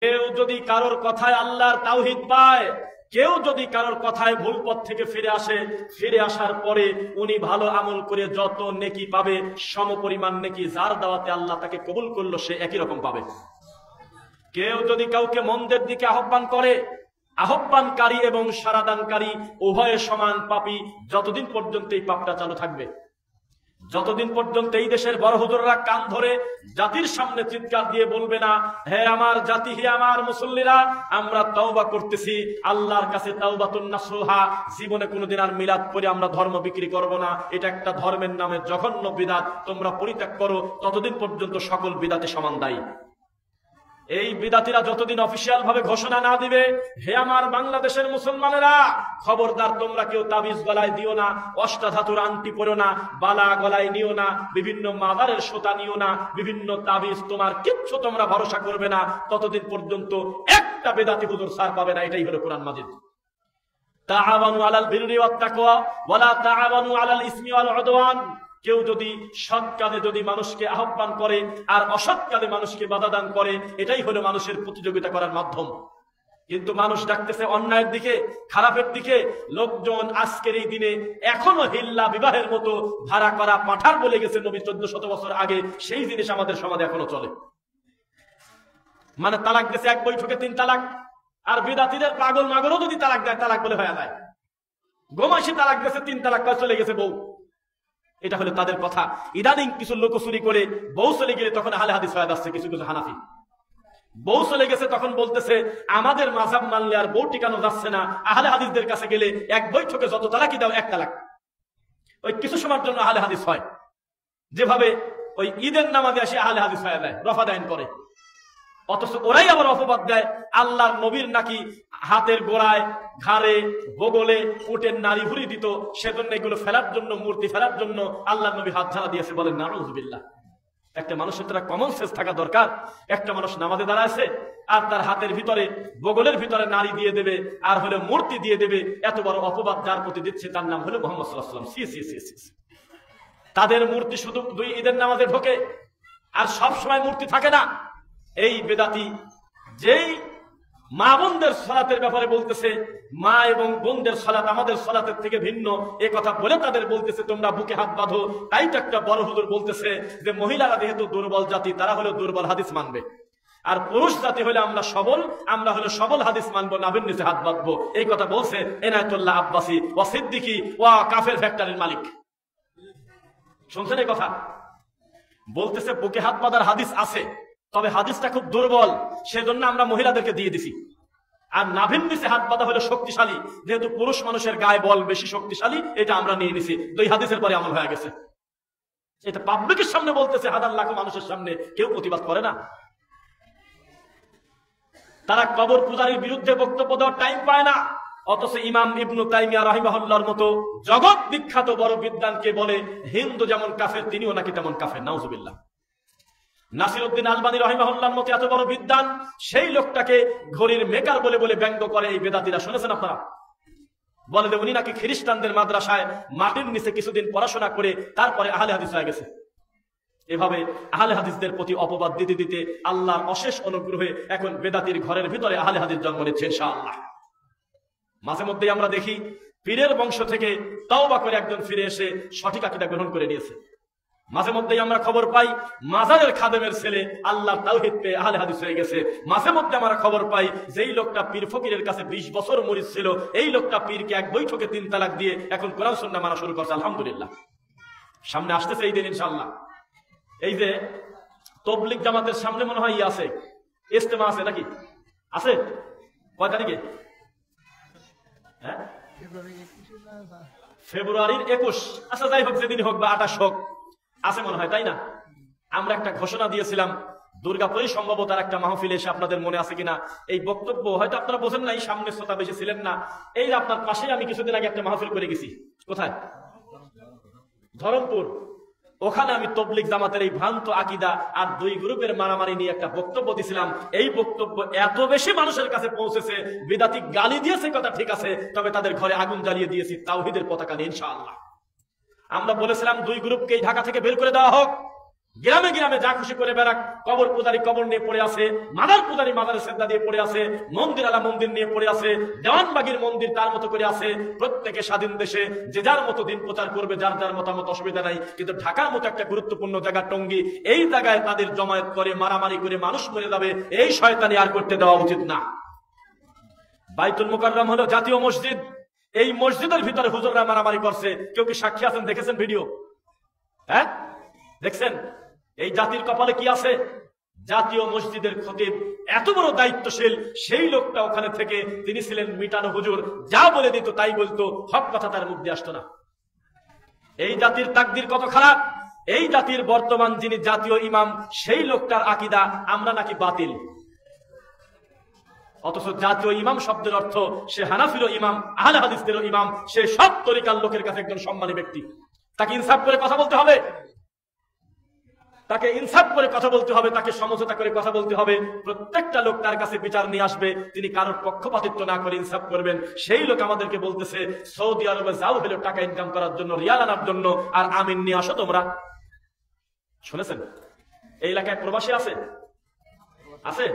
কেউ যদি কারোর কথায় আল্লাহর তাওহীদ পায়, কেউ যদি কারোর কথায় ভুল পথ থেকে ফিরে আসে, ফিরে আসার পরে উনি ভালো আমল করে যত নেকি পাবে সমপরিমাণ নেকি যার দাওয়াতে আল্লাহ তাকে কবুল করলো সে একই রকম পাবে। কেউ যদি কাউকে মন্দের দিকে আহ্বান করে, আহ্বানকারী এবং সারাদানকারী উভয়ে সমান পাপী যতদিন পর্যন্ত এই পাপটা চালু থাকবে। যতদিন পর্যন্ত এই দেশের বড় হুজুররা কান ধরে জাতির সামনে চিৎকার দিয়ে বলবে না, হে আমার জাতি, হে আমার মুসল্লিরা, আমরা তাওবা করতেছি আল্লাহর কাছে তাওবাতুন নাসুহা, জীবনে কোনোদিন আর মিলাদ পড়ে আমরা ধর্ম বিক্রি করব না, এটা একটা ধর্মের নামে জঘন্য বিদআত, তোমরা পরিত্যাগ করো, ততদিন পর্যন্ত সকল বিদআতে সমান দায়ী। এই বিদাতিরা যতদিন অফিসিয়াল ভাবে ঘোষণা না দিবে, হে আমার বাংলাদেশের মুসলমানেরা, খবরদার তোমরা কেউ তাবিজ গলায় দিও না, অষ্টাধাতুর আংটি পরো না, বালা গলায় নিও না, বিভিন্ন মাজারের সুতা নিও না, বিভিন্ন তাবিজ, তোমার কিচ্ছু তোমরা ভরসা করবে না, ততদিন পর্যন্ত একটা বেদাতি হুজুর ছাড় পাবে না। এটাই হলো কোরআন মাজিদ। তাআওয়ানু আলাল বিররি ওয়াত তাকওয়া ওয়ালা তাআওয়ানু আলাল ইসমি ওয়াল উদওয়ান। কেউ যদি সৎ কাজে যদি মানুষকে আহ্বান করে আর অসৎ কাজে মানুষকে বাধা দান করে, এটাই হলো মানুষের প্রতিযোগিতা করার মাধ্যম। কিন্তু মানুষ ডাকতেছে অন্যায়ের দিকে, খারাপের দিকে। লোকজন আজকের এই দিনে এখনো হিল্লা বিবাহের মতো ভাড়া করা পাঠার বলে গেছে নবী 1400 বছর আগে, সেই জিনিস আমাদের সমাজে এখনো চলে। মানে তালাক দিয়েছে এক বৈঠকে 3 তালাক, আর বিদাতিদের পাগল মাগলও যদি তালাক দেয় তালাক বলে হয়ে যায়। গোমাসি তালাক দিয়েছে 3 তালাক, চলে গেছে বউ। এটা হলো তাদের কথা। ইদানিং কিছু লোক চুরি করে বউ চলে গেলে তখন আহলে হাদিস হয়ে যাচ্ছে কিছু কিছু হানাফি। বউ চলে গেছে তখন বলতেছে আমাদের মাযহাব মানলে আর বউ টিকানো যাচ্ছে না, আহলে হাদিসদের কাছে গেলে এক বৈঠকে যত তালাকই দাও 1 তালাক। ওই কিছু সময়ের জন্য আহলে হাদিস হয়, যেভাবে ওই ঈদের নামাজে আসে আহলে হাদিস হয়ে যায়, রফা দায়ন করে। অথচ ওরাই আবার অপবাদ দেয় আল্লাহর নবীর নাকি হাতের গোড়ায়, ঘাড়ে, বগলে উটের নারী ভুরি দিত, সেজন্য এগুলো ফেলার জন্য, মূর্তি ফেলার জন্য আল্লাহর নবী হাত ঝাড়া দিয়েছে। বলেন নাউযুবিল্লাহ। একটা মানুষের তারা কমন সেন্স থাকা দরকার। একটা মানুষ নামাজে দাঁড়াচ্ছে আর তার হাতের ভিতরে, বগলের ভিতরে নারী দিয়ে দেবে আর হলো মূর্তি দিয়ে দেবে, এত বড় অপবাদ যার প্রতি দিচ্ছে তার নাম হলো মুহাম্মদ সাল্লাল্লাহু আলাইহি ওয়াসাল্লাম। সি। তাদের মূর্তি শুধু 2 ঈদের নামাজে ঢোকে আর সব সময় মূর্তি থাকে না। এই বেদাতি যেই মা বোনদের সালাতের ব্যাপারে বলতেছে, মা এবং বোনদের সালাত আমাদের সালাতের থেকে ভিন্ন, এ কথা বলে তাদের বলতেছে তোমরা বুকে হাত বাঁধো। তাই তো একটা বড় হুজুর বলতেছে যে মহিলারা যেহেতু দুর্বল জাতি, তারা হলো দুর্বল হাদিস মানবে, আর পুরুষ জাতি হলে আমরা সবল, আমরা হলো সবল হাদিস মানবো, নাভির নিচে হাত বাঁধবো। এই কথা বলছে এনায়েতুল্লাহ আব্বাসী ওয়া সিদ্দিকী ওয়া কাফের ফ্যাক্টরির মালিক। শুনছেন এই কথা? বলতেছে বুকে হাত বাঁধার হাদিস আছে, তবে হাদিসটা খুব দুর্বল, সেজন্য আমরা মহিলাদেরকে দিয়ে দিছি। আর নাভির নিচে হাত বাঁধা হলো শক্তিশালী, যেহেতু পুরুষ মানুষের গায়ে বল বেশি শক্তিশালী, এটা আমরা নিয়ে নিছি। 2 হাদিসের পরে আমল হয়ে গেছে। এটা পাবলিকের সামনে বলতেছে, হাজার লাখ মানুষের সামনে, কেউ প্রতিবাদ করে না। তারা কবর পূজারীর বিরুদ্ধে বক্তব্য দেওয়ার টাইম পায় না, অথচ ইমাম ইবনু তাইমিয়া রাহিমাহুল্লাহর মতো জগৎ বিখ্যাত বড় বিদ্বানকে বলে হিন্দু যেমন কাফের, তিনিও নাকি তেমন কাফের। নাউযুবিল্লাহ। নাসিরউদ্দিন আলবানী রাহিমাহুল্লাহর মতো এত বড় বিদ্বান, সেই লোকটাকে ঘড়ির মেকার বলে বলে ব্যঙ্গ করে এই বেদাতিরা। শুনেছেন আপনারা? বলে যে উনি নাকি খ্রিস্টানদের মাদ্রাসায় মাটির নিচে কিছুদিন পড়াশোনা করে তারপরে আহলে হাদিস হয়ে গেছে। এভাবে আহলে হাদিসদের প্রতি অপবাদ দিতে দিতে আল্লাহর অশেষ অনুগ্রহে এখন বেদাতির ঘরের ভিতরে আহলে হাদিস জন্ম নিচ্ছে ইনশাআল্লাহ। মাঝে মধ্যেই আমরা দেখি পীরের বংশ থেকে তাওবা করে একজন ফিরে এসে সঠিক আকীদা গ্রহণ করে নিয়েছে। মাঝে মধ্যেই আমরা খবর পাই মাজারের খাদেমের ছেলে আল্লাহর তাওহীদ পেয়ে আহলে হাদিস হয়ে গেছে। মাঝে মধ্যে আমরা খবর পাই যেই লোকটা পীর ফকিরের কাছে 20 বছর মুরিদ ছিল, এই লোকটা পীরকে এক বৈঠকে 3 তালাক দিয়ে এখন কোরআন সুন্নাহ মানা শুরু করছে। আলহামদুলিল্লাহ, সামনে আসতেছে এই দিন ইনশাআল্লাহ। এই যে তাবলীগ জামাতের সামনে মনে হয় আছে ইজতেমা আছে নাকি? আছে কয় তারিখে? হ্যাঁ, ফেব্রুয়ারির 21। আচ্ছা যাই হোক, যেদিন হোক বা 28 হোক, আছে মনে হয়, তাই না? আমরা একটা ঘোষণা দিয়েছিলাম দুর্গাপুরে, সম্ভবত আর একটা মাহফিলে এসে, আপনাদের মনে আছে কিনা এই বক্তব্য, হয়তো আপনারা বোঝেন না, এই সামনে শ্রোতা বেশি ছিলেন না। এই যে আপনার পাশেই আমি কিছুদিন আগে একটা মাহফিল করে গেছি। কোথায়? ধরমপুর। ওখানে আমি তাবলীগ জামাতের এই ভ্রান্ত আকীদা আর 2 গ্রুপের মারামারি নিয়ে একটা বক্তব্য দিয়েছিলাম। এই বক্তব্য এত বেশি মানুষের কাছে পৌঁছেছে, বিদাতি গালি দিয়েছে কথা ঠিক আছে, তবে তাদের ঘরে আগুন জ্বালিয়ে দিয়েছি তাওহীদের পতাকা নিয়ে ইনশাআল্লাহ। আমরা বলেছিলাম 2 গ্রুপকে ঢাকা থেকে বের করে দেওয়া হোক, গ্রামে গ্রামে যা খুশি করে বেড়াক, কবর পূজারি কবর নিয়ে পড়ে আছে, মাদার পূজারি মাদারের সেজদা দিয়ে পড়ে আছে, মন্দির আলা মন্দির নিয়ে পড়ে আছে, দেওয়ানবাগির মন্দির তার মতো করে আছে। প্রত্যেকে স্বাধীন দেশে যে যার মতো দিন প্রচার করবে, যার যার মতামত, অসুবিধা নাই। কিন্তু ঢাকার মতো একটা গুরুত্বপূর্ণ জায়গা টঙ্গী, এই জায়গায় তাদের জমায়েত করে মারামারি করে মানুষ মরে যাবে, এই শয়তানি আর করতে দেওয়া উচিত না। বাইতুল মুকাররম হলো জাতীয় মসজিদ, এই মসজিদের ভিতরে হুজুররা মারামারি করছে। কেউ কি সাক্ষী আছেন? দেখেছেন ভিডিও? হ্যাঁ দেখছেন? এই জাতির কপালে কি আছে? জাতীয় মসজিদের খতিব, এত বড় দায়িত্বশীল সেই লোকটা ওখানে থেকে তিনি ছিলেন মিটানো হুজুর, যা বলে দিত তাই বলতো, হক কথা তার মুখ দিয়ে আসতো না। এই জাতির তাকদির কত খারাপ! এই জাতির বর্তমান যিনি জাতীয় ইমাম, সেই লোকটার আকীদা আমরা নাকি বাতিল, অথচ জাতীয় ইমাম শব্দের অর্থ সে হানাফিরও ইমাম, আহলে হাদিসদেরও ইমাম, সে সব তরিকার লোকের কাছে একজন সম্মানী ব্যক্তি। তাকে ইনসাফ করে কথা বলতে হবে, তাকে ইনসাফ করে কথা বলতে হবে, তাকে সমঝোতা করে কথা বলতে হবে। প্রত্যেকটা লোক তার কাছে বিচার নিয়ে আসবে, তিনি কারোর পক্ষপাতিত্ব না করে ইনসাফ করবেন। সেই লোক আমাদেরকে বলতেছে সৌদি আরবে যাও হলো টাকা ইনকাম করার জন্য, রিয়াল আনার জন্য, আর আমিন নিয়ে আসো তোমরা। শুনেছেন? এই এলাকায় প্রবাসী আছে? আছে?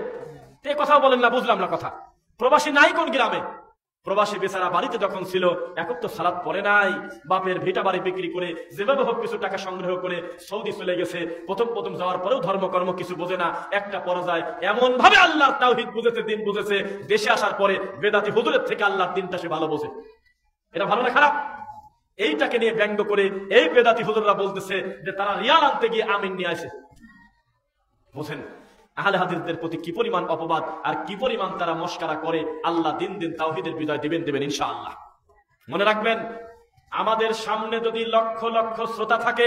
এই কথা বলেন না, বুঝলাম না কথা। প্রবাসী নাই কোন গ্রামে? প্রবাসী বেচারা বাড়িতে যখন ছিল, এখন তো সালাত পড়ে নাই, বাপের ভিটা বাড়ি বিক্রি করে যেভাবে হোক কিছু টাকা সংগ্রহ করে সৌদি চলে গেছে। প্রথম প্রথম যাওয়ার পরেও ধর্মকর্ম কিছু বোঝে না, একটা পর্যায়ে এমন ভাবে আল্লাহর তাওহীদ বুঝেছে, দিন বুঝেছে, দেশে আসার পরে বেদাতি হুজুরের থেকে আল্লাহর দিনটা সে ভালো বোঝে। এটা ভালো না খারাপ? এইটাকে নিয়ে ব্যঙ্গ করে এই বেদাতি হুজুররা বলতেছে যে তারা রিয়াল আনতে গিয়ে আমিন নিয়ে আসে। বুঝেন আহলে হাদিসদের প্রতি কি পরিমাণ অপবাদ আর কি পরিমাণ তারা মস্কারা করে। আল্লাহ দিন দিন তাওহীদের বিজয় দিবেন ইনশাআল্লাহ। মনে রাখবেন, আমাদের সামনে যদি লক্ষ লক্ষ শ্রোতা থাকে,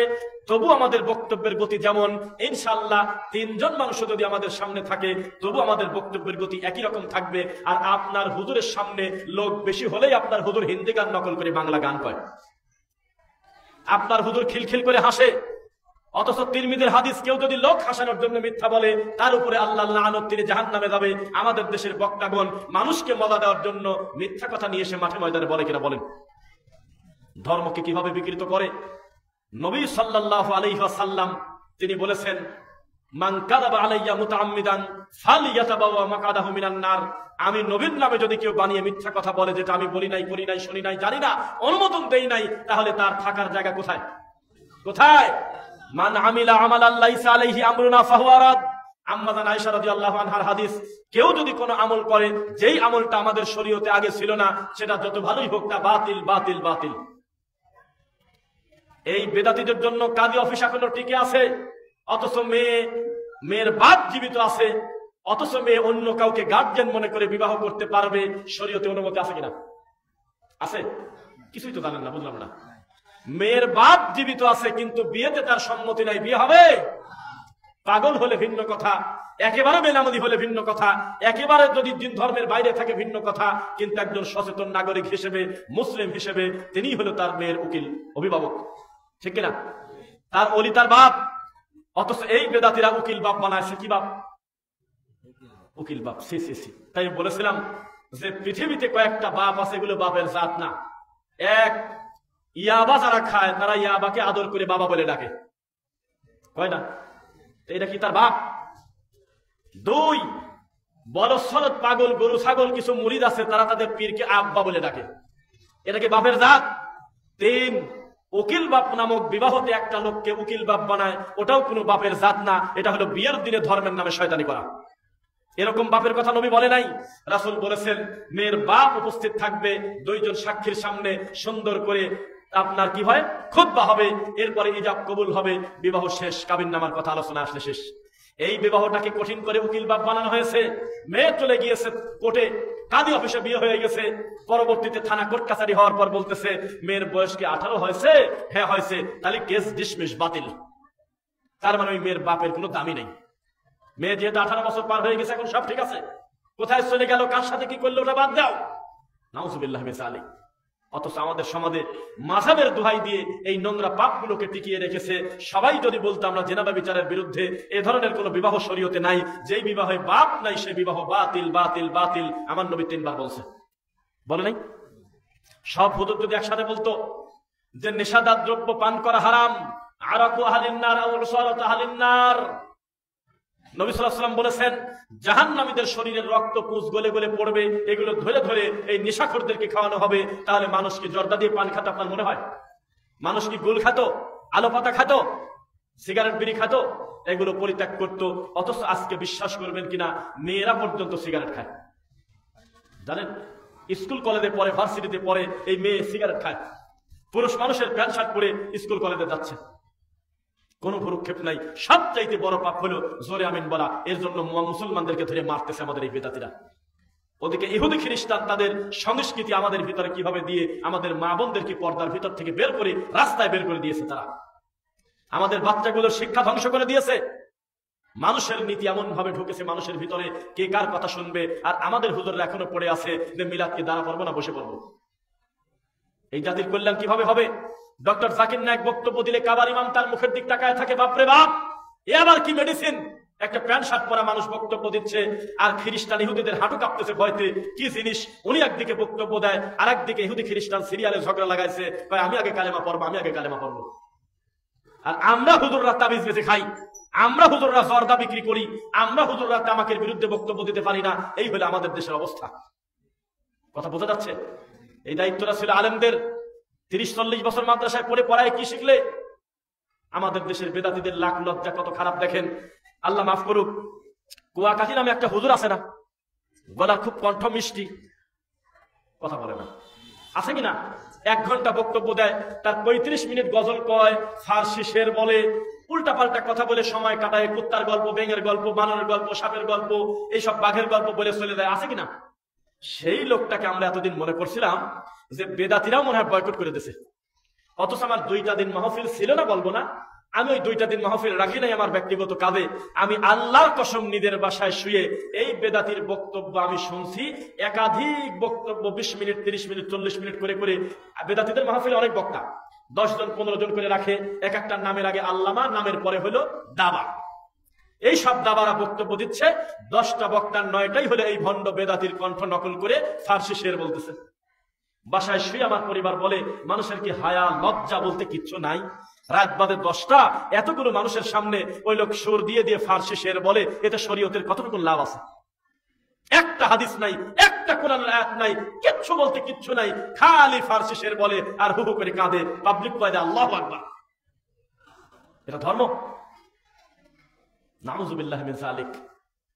তবু আমাদের বক্তব্যের গতি যেমন, ইনশাআল্লাহ 3 জন মানুষ যদি আমাদের সামনে থাকে, তবু আমাদের বক্তব্যের গতি একই রকম থাকবে। আর আপনার হুজুরের সামনে লোক বেশি হলেই আপনার হুজুর হিন্দি গান নকল করে বাংলা গান কয়, আপনার হুজুর খিলখিল করে হাসে। অথচ তিরমিজির হাদিস কেউ যদি লোক হাসানোর জন্য মিথ্যা বলে, তার উপরে আল্লাহর লানত, তিনি জাহান্নামে যাবে। আমাদের দেশের বক্তাগণ মানুষকে মজা দেওয়ার জন্য মিথ্যা কথা নিয়ে এসে মাঠে ময়দানে বলে কিনা বলেন? ধর্মকে কিভাবে বিকৃত করে। নবী সাল্লাল্লাহু আলাইহি ওয়াসাল্লাম তিনি বলেছেন, মান কাযাবা আলাইয়া মুতাআম্মিদান ফালইয়াতাবাওয়া মাকআদাহু মিনান নার। আমি নবীর নামে যদি কেউ বানিয়ে মিথ্যা কথা বলে, যেটা আমি বলি নাই, করি নাই, শুনি নাই, জানি না, অনুমোদন দেই নাই, তাহলে তার থাকার জায়গা কোথায়? কোথায়? মান আমিলা আমালান লাইসা আলাইহি আমরুনা ফাহুয়া রাদ। আম্মা জান আয়েশা রাদিয়াল্লাহু আনহার হাদিস, কেউ যদি কোনো আমল করে যেই আমলটা আমাদের শরীয়তে আগে ছিল না, সেটা যত ভালোই হোক না বাতিল, বাতিল, বাতিল। এই বেদাতীদের জন্য কাজী অফিস এখনো টিকে আছে, অথচ মেয়ের বাপ জীবিত আছে, অথচ মেয়ে অন্য কাউকে গার্জিয়ান মনে করে বিবাহ করতে পারবে। শরীয়তে অনুমতি আছে কিনা? আছে? কিছুই তো জানেন না, বুঝলাম না। মেয়ের বাপ জীবিত আছে, কিন্তু বিয়েতে তার সম্মতি নাই, বিয়ে হবে? পাগল হলে ভিন্ন কথা, একেবারে বেনামতি হলে ভিন্ন কথা, একেবারে যদি ধর্মের বাইরে থাকে ভিন্ন কথা। কিন্তু একজন সচেতন নাগরিক হিসেবে, মুসলিম হিসেবে, তিনি হলো তার মেয়ের উকিল, অভিভাবক, ঠিক কিনা? তার ওলি তার বাপ। অথচ এই বেদাতিরা উকিল বাপ বানায়। কি বাপ? উকিল বাপ। সি সি সি। তাই বলেছিলাম যে পৃথিবীতে কয়েকটা বাপ আছে, এগুলো বাপের জাত না। এক, ইয়াবা যারা খায় তারা ইয়াবাকে আদর করে বাবা বলে ডাকে, হয় না? এটা কি তার বাপ? 2, বলদ পাগল গরু ছাগল কিছু মুরিদ আছে, তারা তাদের পীরকে আব্বা বলে ডাকে, এটা কি বাপের জাত? 3, উকিল বাপ নামক বিবাহতে একটা লোককে উকিল বাপ বানায়, ওটাও কোনো বাপের জাত না, এটা হলো বিয়ের দিনে ধর্মের নামে শয়তানি করা। এরকম বাপের কথা নবী বলে নাই, রাসূল বলেছেন মেয়ের বাপ উপস্থিত থাকবে, 2 জন সাক্ষীর সামনে সুন্দর করে আপনার কি হয়, খুতবা হবে, এরপরে ইজাব কবুল হবে, বিবাহ শেষ, কাবিননামার কথা আলোচনা আসলে শেষ। এই বিবাহটাকে কঠিন করে উকিল বাপ বানানো হয়েছে। মেয়ে চলে গিয়েছে কোর্টে, কাজী অফিসে বিয়ে হয়ে গেছে, পরবর্তীতে থানা কোর্ট কাছারি হওয়ার পর বলতেছে মেয়ের বয়স কি 18 হয়েছে? হ্যাঁ হয়েছে। তাহলে কেস ডিসমিস, বাতিল। তার মানে ওই মেয়ের বাপের কোনো দামই নেই। মেয়ে যেহেতু 18 বছর পার হয়ে গেছে, এখন সব ঠিক আছে। কোথায় চলে গেল, কার সাথে কি করলো, ওটা বাদ দাও। নাউজুবিল্লাহ মিন যালিক। অথচ আমাদের সমাজে মাযহাবের দোহাই দিয়ে এই নোংরা পাপগুলোকে টিকিয়ে রেখেছে। সবাই যদি বলতো আমরা জেনাবা বিচারের বিরুদ্ধে, এ ধরনের কোনো বিবাহ শরীয়তে নাই, যেই বিবাহে বাপ নাই সে বিবাহ বাতিল, বাতিল, বাতিল। আমার নবী 3 বার বলছে, বলে নাই? সব হুজুর যদি একসাথে বলতো যে নেশাদার দ্রব্য পান করা হারাম, আরাকু আহলিন নার আও উসারাতু আহলিন নার। নবী সাল্লাল্লাহু আলাইহি ওয়াসাল্লাম বলেছেন, জাহান্নামীদের শরীরের রক্ত পুঁজ গলে গলে পড়বে, এগুলো ধরে ধরে এই নেশাখোরদেরকে খাওয়ানো হবে। তাহলে মানুষ কি জর্দা দিয়ে পান খাতো আপনার মনে হয়? মানুষ কি গুল খাতো, আলো পাতা খাতো, সিগারেট বিড়ি খাতো? এগুলো পরিত্যাগ করতো। অথচ আজকে বিশ্বাস করবেন কিনা, মেয়েরা পর্যন্ত সিগারেট খায়। জানেন, স্কুল কলেজে পড়ে, ভার্সিটিতে পড়ে, এই মেয়ে সিগারেট খায়। পুরুষ মানুষের প্যান্ট শার্ট পরে স্কুল কলেজে যাচ্ছে, কোন ভ্রুক্ষেপ নাই। সবচাইতে বড় পাপ হলো জোরে আমিন বলা। এর জন্য মুসলমানদেরকে ধরে মারতেছে আমাদের এই বেদাতিরা। ওদিকে ইহুদি খ্রিস্টান তাদের সংস্কৃতি আমাদের ভিতরে কিভাবে দিয়ে আমাদের মা বোনদেরকে পর্দার ভিতর থেকে বের করে রাস্তায় বের করে দিয়েছে। তারা আমাদের বাচ্চাগুলোর শিক্ষা ধ্বংস করে দিয়েছে। মানুষের নীতি এমন ভাবে ঢুকেছে মানুষের ভিতরে, কে কার কথা শুনবে। আর আমাদের হুজুররা এখনো পড়ে আছে যে মিলাদকে দাঁড়া পড়বো না, বসে পড়বো। এই জাতির কল্যাণ কিভাবে হবে? ডক্টর জাকির নায়েক বক্তব্য দিলে কাবার ইমাম তার মুখের দিক তাকায় থাকে, বাপরে বাপ, এ আবার কি মেডিসিন? একটা প্যান্ট শার্ট পরা মানুষ বক্তব্য দিচ্ছে, আর খ্রিস্টান ইহুদিদের হাঁটু কাঁপতেছে ভয়তে। কি জিনিস? উনি একদিকে বক্তব্য দেয়, আর একদিকে ইহুদি খ্রিস্টান সিরিয়ালে ঝগড়া লাগাইছে, আমি আগে কালেমা পড়বো, আমি আগে কালেমা পড়বো। আর আমরা হুজুররা তাবিজ বেঁচে খাই, আমরা হুজুররা জর্দা বিক্রি করি, আমরা হুজুররা তামাকের বিরুদ্ধে বক্তব্য দিতে পারি না। এই হলো আমাদের দেশের অবস্থা। কথা বোঝা যাচ্ছে? এই দায়িত্বটা ছিল আলেমদের। 30-40 বছর মাদ্রাসায় পড়ে পড়ায় কি শিখলে? আমাদের দেশের বেদাতীদের লাখ লজ্জা কত খারাপ দেখেন। আল্লাহ মাফ করুক, কুয়াকাটি নামে একটা হুজুর আছে না, গলার খুব কণ্ঠ মিষ্টি, কথা বলে না, আছে কিনা? 1 ঘন্টা বক্তব্য দেয়, তার 35 মিনিট গজল কয়, ফার্সি শের বলে, উল্টা পাল্টা কথা বলে সময় কাটায়। কুত্তার গল্প, ব্যাঙের গল্প, বানরের গল্প, সাপের গল্প, এইসব বাঘের গল্প বলে চলে যায়, আছে কিনা? সেই লোকটাকে আমরা এতদিন মনে করছিলাম যে বেদাতিরাও মনে হয় বয়কট করে দিয়েছে। অথচ আমার 2টা দিন মাহফিল ছিল না, বলবো না, আমি ওই 2টা দিন মাহফিল রাখি নাই আমার ব্যক্তিগত কাজে। আমি আল্লাহর কসম নিজের বাসায় শুয়ে এই বেদাতির বক্তব্য আমি শুনছি। একাধিক বক্তব্য, 20 মিনিট, 30 মিনিট, 40 মিনিট করে করে। বেদাতিদের মাহফিলে অনেক বক্তা 10 জন 15 জন করে রাখে। এক একটা নামের আগে আল্লামা, নামের পরে হলো দাবা। এই সব দাবারা বক্তব্য দিচ্ছে। 10টা বক্তার 9টাই হলে এই ভণ্ড বেদাতির কণ্ঠ নকল করে ফার্সি শের বলতেছে। বাসায় শুয়ে আমার পরিবার বলে, মানুষের কি হায়া লজ্জা বলতে কিচ্ছু নাই? রাত বাদে 10টা, এতগুলো মানুষের সামনে ওই লোক সুর দিয়ে দিয়ে ফার্সি শের বলে, এতে শরীয়তের কতটুকু লাভ আছে? একটা হাদিস নাই, একটা কোরআনের আয়াত নাই, কিচ্ছু বলতে কিচ্ছু নাই, খালি ফার্সি শের বলে আর হু হু করে কাঁদে, পাবলিক কয় আল্লাহু আকবার। এটা ধর্ম? নাউযুবিল্লাহি মিন যালিক।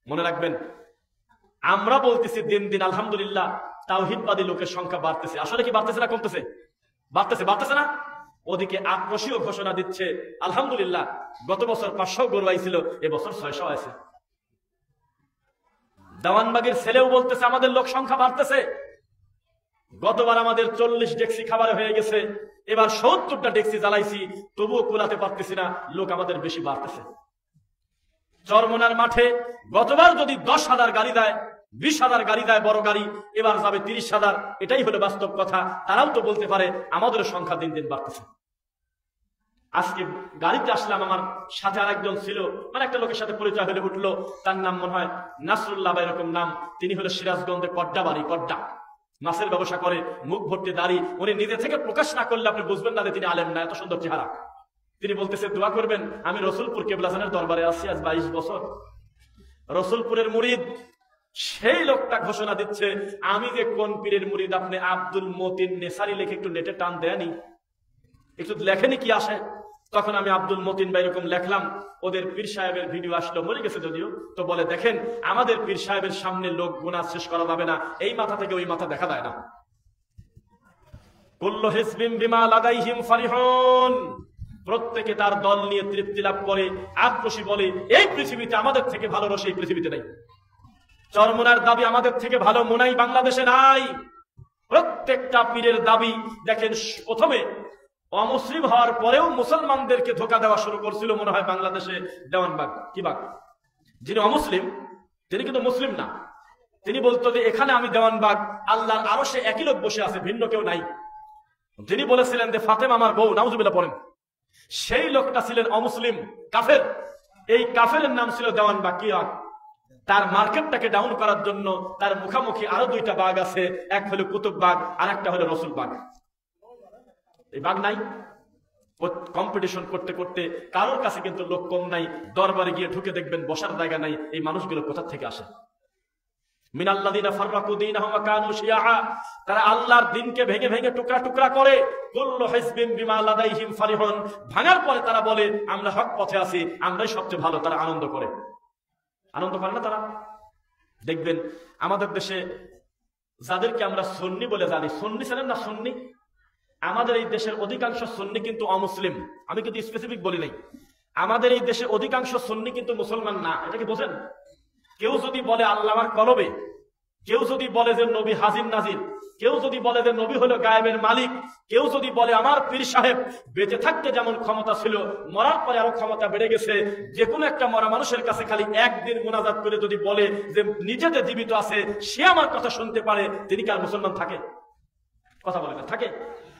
মনে রাখবেন, আমরা বলতেছি দিন দিন আলহামদুলিল্লাহ তাওহীদবাদী লোকের সংখ্যা বাড়তেছে। আসলে কি বাড়তেছে না কমতেছে? বাড়তেছে, বাড়তেছে না? ওদিকে আক্রোশীয় ঘোষণা দিচ্ছে, আলহামদুলিল্লাহ গত বছর 500 গরু আইছিল, এবছর 600 আছে। দেওয়ানবাগের ছেলেও বলতেছে আমাদের লোক সংখ্যা বাড়তেছে। গতবার আমাদের 40 ডেক্সি খাবার হয়ে গেছে, এবার 70টা ডেক্সি জ্বালাইছি, তবুও কুলাতে পারতেছি না, লোক আমাদের বেশি বাড়তেছে। চরমনার মাঠে গতবার যদি 10,000 গাড়ি দেয়, 20,000 গাড়ি দেয় বড় গাড়ি, এবার যাবে 30,000। এটাই হলো বাস্তব কথা। তারাও তো বলতে পারে আমাদের সংখ্যা দিন দিন বাড়তেছে। আজকে গাড়িতে আসলাম, আমার সাথে আরেকজন ছিল, মানে একটা লোকের সাথে পরিচয় হলে উঠলো, তার নাম মনে হয় নাসরুল্লাহ বা এরকম নাম। তিনি হলো সিরাজগঞ্জে কড্ডা বাড়ি, কড্ডা মাছের ব্যবসা করে, মুখ ভর্তি দাড়ি। উনি নিজে থেকে প্রকাশ না করলে আপনি বুঝবেন না যে তিনি আলেম না, এত সুন্দর চেহারা। তিনি বলতেছে, দোয়া করবেন, আমি রসুলপুর কেবলাজানের দরবারে আছি আজ 22 বছর, রসুলপুরের মুরিদ। সেই লোকটা ঘোষণা দিচ্ছে, আমি যে কোন পীরের মুরিদ আপনি আব্দুল মতিন নেসারি লেখে একটু নেটে টান দেয়নি, একটু লেখেনি কি আসে? তখন আমি আব্দুল মতিন বা এরকম লেখলাম, ওদের পীর সাহেবের ভিডিও আসলো, মরে গেছে যদিও, তো বলে দেখেন আমাদের পীর সাহেবের সামনে লোক গুনাহ শেষ করা যাবে না, এই মাথা থেকে ওই মাথা দেখা যায় না। কুল্লু হিজবিন বিমা লাদাইহিম ফারিহুন, প্রত্যেকে তার দল নিয়ে তৃপ্তি লাভ করে, আক্রোশী বলে এই পৃথিবীতে আমাদের থেকে ভালো রস এই পৃথিবীতে নাই। চরমনার দাবি আমাদের থেকে ভালো মোনাই বাংলাদেশে নাই। প্রত্যেকটা পীরের দাবি দেখেন, প্রথমে অমুসলিম হওয়ার পরেও মুসলমানদেরকে ধোকা দেওয়া শুরু করছিল মনে হয় বাংলাদেশে দেওয়ানবাগ। কি বাগ? যিনি অমুসলিম তিনি কিন্তু মুসলিম না, তিনি বলতো যে এখানে আমি দেওয়ানবাগ, আল্লাহর আরশে একই লোক বসে আছে, ভিন্ন কেউ নাই। তিনি বলেছিলেন যে ফাতেমা আমার বউ, নাউজুবিল্লাহ পড়েন। সেই লোকটা ছিলেন অমুসলিম, কাফের। এই কাফেরের নাম ছিল দেওয়ানবাগ। কি বাগ? তার মার্কেটটাকে ডাউন করার জন্য তার মুখামুখি আরো 2টা বাগ আছে, এক হলো কুতুব বাগ আর একটা হলো রসুল বাগ। এই বাগ নাই, কম্পিটিশন করতে করতে কারোর কাছে কিন্তু লোক কম নাই, দরবারে গিয়ে ঢুকে দেখবেন বসার জায়গা নাই। এই মানুষগুলো কোথা থেকে আসে? মিনাল্লাযিনা ফাররাকু দীনাহুম ওয়া কানু শিয়াআ, তারা আল্লাহর দ্বীনকে ভেঙে ভেঙে টুকরা টুকরা করে। কুল্লু হিজবিন বিমা লাদাইহিম ফারিহুন, ভাঙার পরে তারা বলে আমরা হক পথে আছি, আমরাই সবচেয়ে ভালো। তারা আনন্দ করে। আনন্দ করে না তারা? দেখবেন আমাদের দেশে যাদেরকে আমরা সুন্নি বলে জানি, সুন্নি ছিলেন না সুন্নি, আমাদের এই দেশের অধিকাংশ সুন্নি কিন্তু অমুসলিম। আমি কিন্তু স্পেসিফিক বলি নাই, আমাদের এই দেশে অধিকাংশ সুন্নি কিন্তু মুসলমান না। এটা কি বোঝেন? কেউ যদি বলে আল্লাহ আমার কলবে, কেউ যদি বলে যে নবী হাজির নাজির, কেউ যদি বলে যে নবী হলো গায়েবের মালিক, কেউ যদি বলে আমার পীর সাহেব বেঁচে থাকতে যেমন ক্ষমতা ছিল মরার পরে আরো ক্ষমতা বেড়ে গেছে, যে কোনো একটা মরা মানুষের কাছে খালি একদিন মুনাজাত করে যদি বলে যে নিজেতে জীবিত আছে, সে আমার কথা শুনতে পারে, তিনি কি আর মুসলমান থাকে? কথা বলে না, থাকে?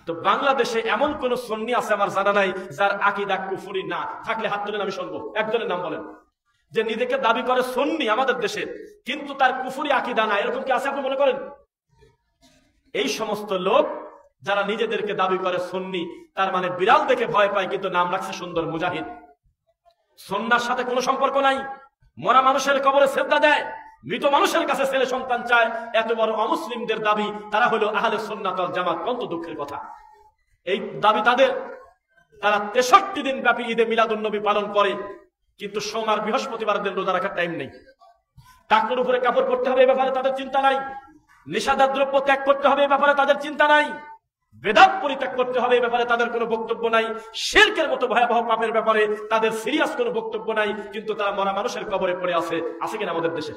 তো বাংলাদেশে এমন কোন সুন্নি আছে আমার জানা নাই যার আকীদা কুফরি না। থাকলে হাত তুলেন, আমি শুনবো। একজনের নাম বলেন যে নিজেকে দাবি করে সুন্নি আমাদের দেশে, কিন্তু তার কুফরি আকীদা না। এরকম কি আছে আপনি মনে করেন? এই সমস্ত লোক যারা নিজেদেরকে দাবি করে সুন্নি, তার মানে বিড়াল দেখে ভয় পায়, কিন্তু নাম রাখছে সুন্দর মুজাহিদ। সুন্নাহর সাথে কোনো সম্পর্ক নাই। মরা মানুষের কবরে সেজদা দেয়, মৃত মানুষের কাছে ছেলে সন্তান চায়। এত বড় অমুসলিমদের দাবি তারা হলো আহলে সুন্নাত ওয়াল জামাত। কত দুঃখের কথা! এই দাবি তাদের। তারা 63 দিন ব্যাপী ঈদে মিলাদুন নবী পালন করে, কিন্তু সোমবার বৃহস্পতিবার দিন রোজা রাখার টাইম নেই। টাকনুর উপরে কাপড় পরতে হবে, এ ব্যাপারে তাদের চিন্তা নাই। নেশাদার দ্রব্য ত্যাগ করতে হবে, এ ব্যাপারে তাদের চিন্তা নাই। বেদাত পরিত্যাগ করতে হবে, এ ব্যাপারে তাদের কোনো বক্তব্য নাই। শিরকের মতো ভয়াবহ পাপের ব্যাপারে তাদের সিরিয়াস কোনো বক্তব্য নাই, কিন্তু তারা মরা মানুষের কবরে পড়ে আছে। আছে কিনা আমাদের দেশে?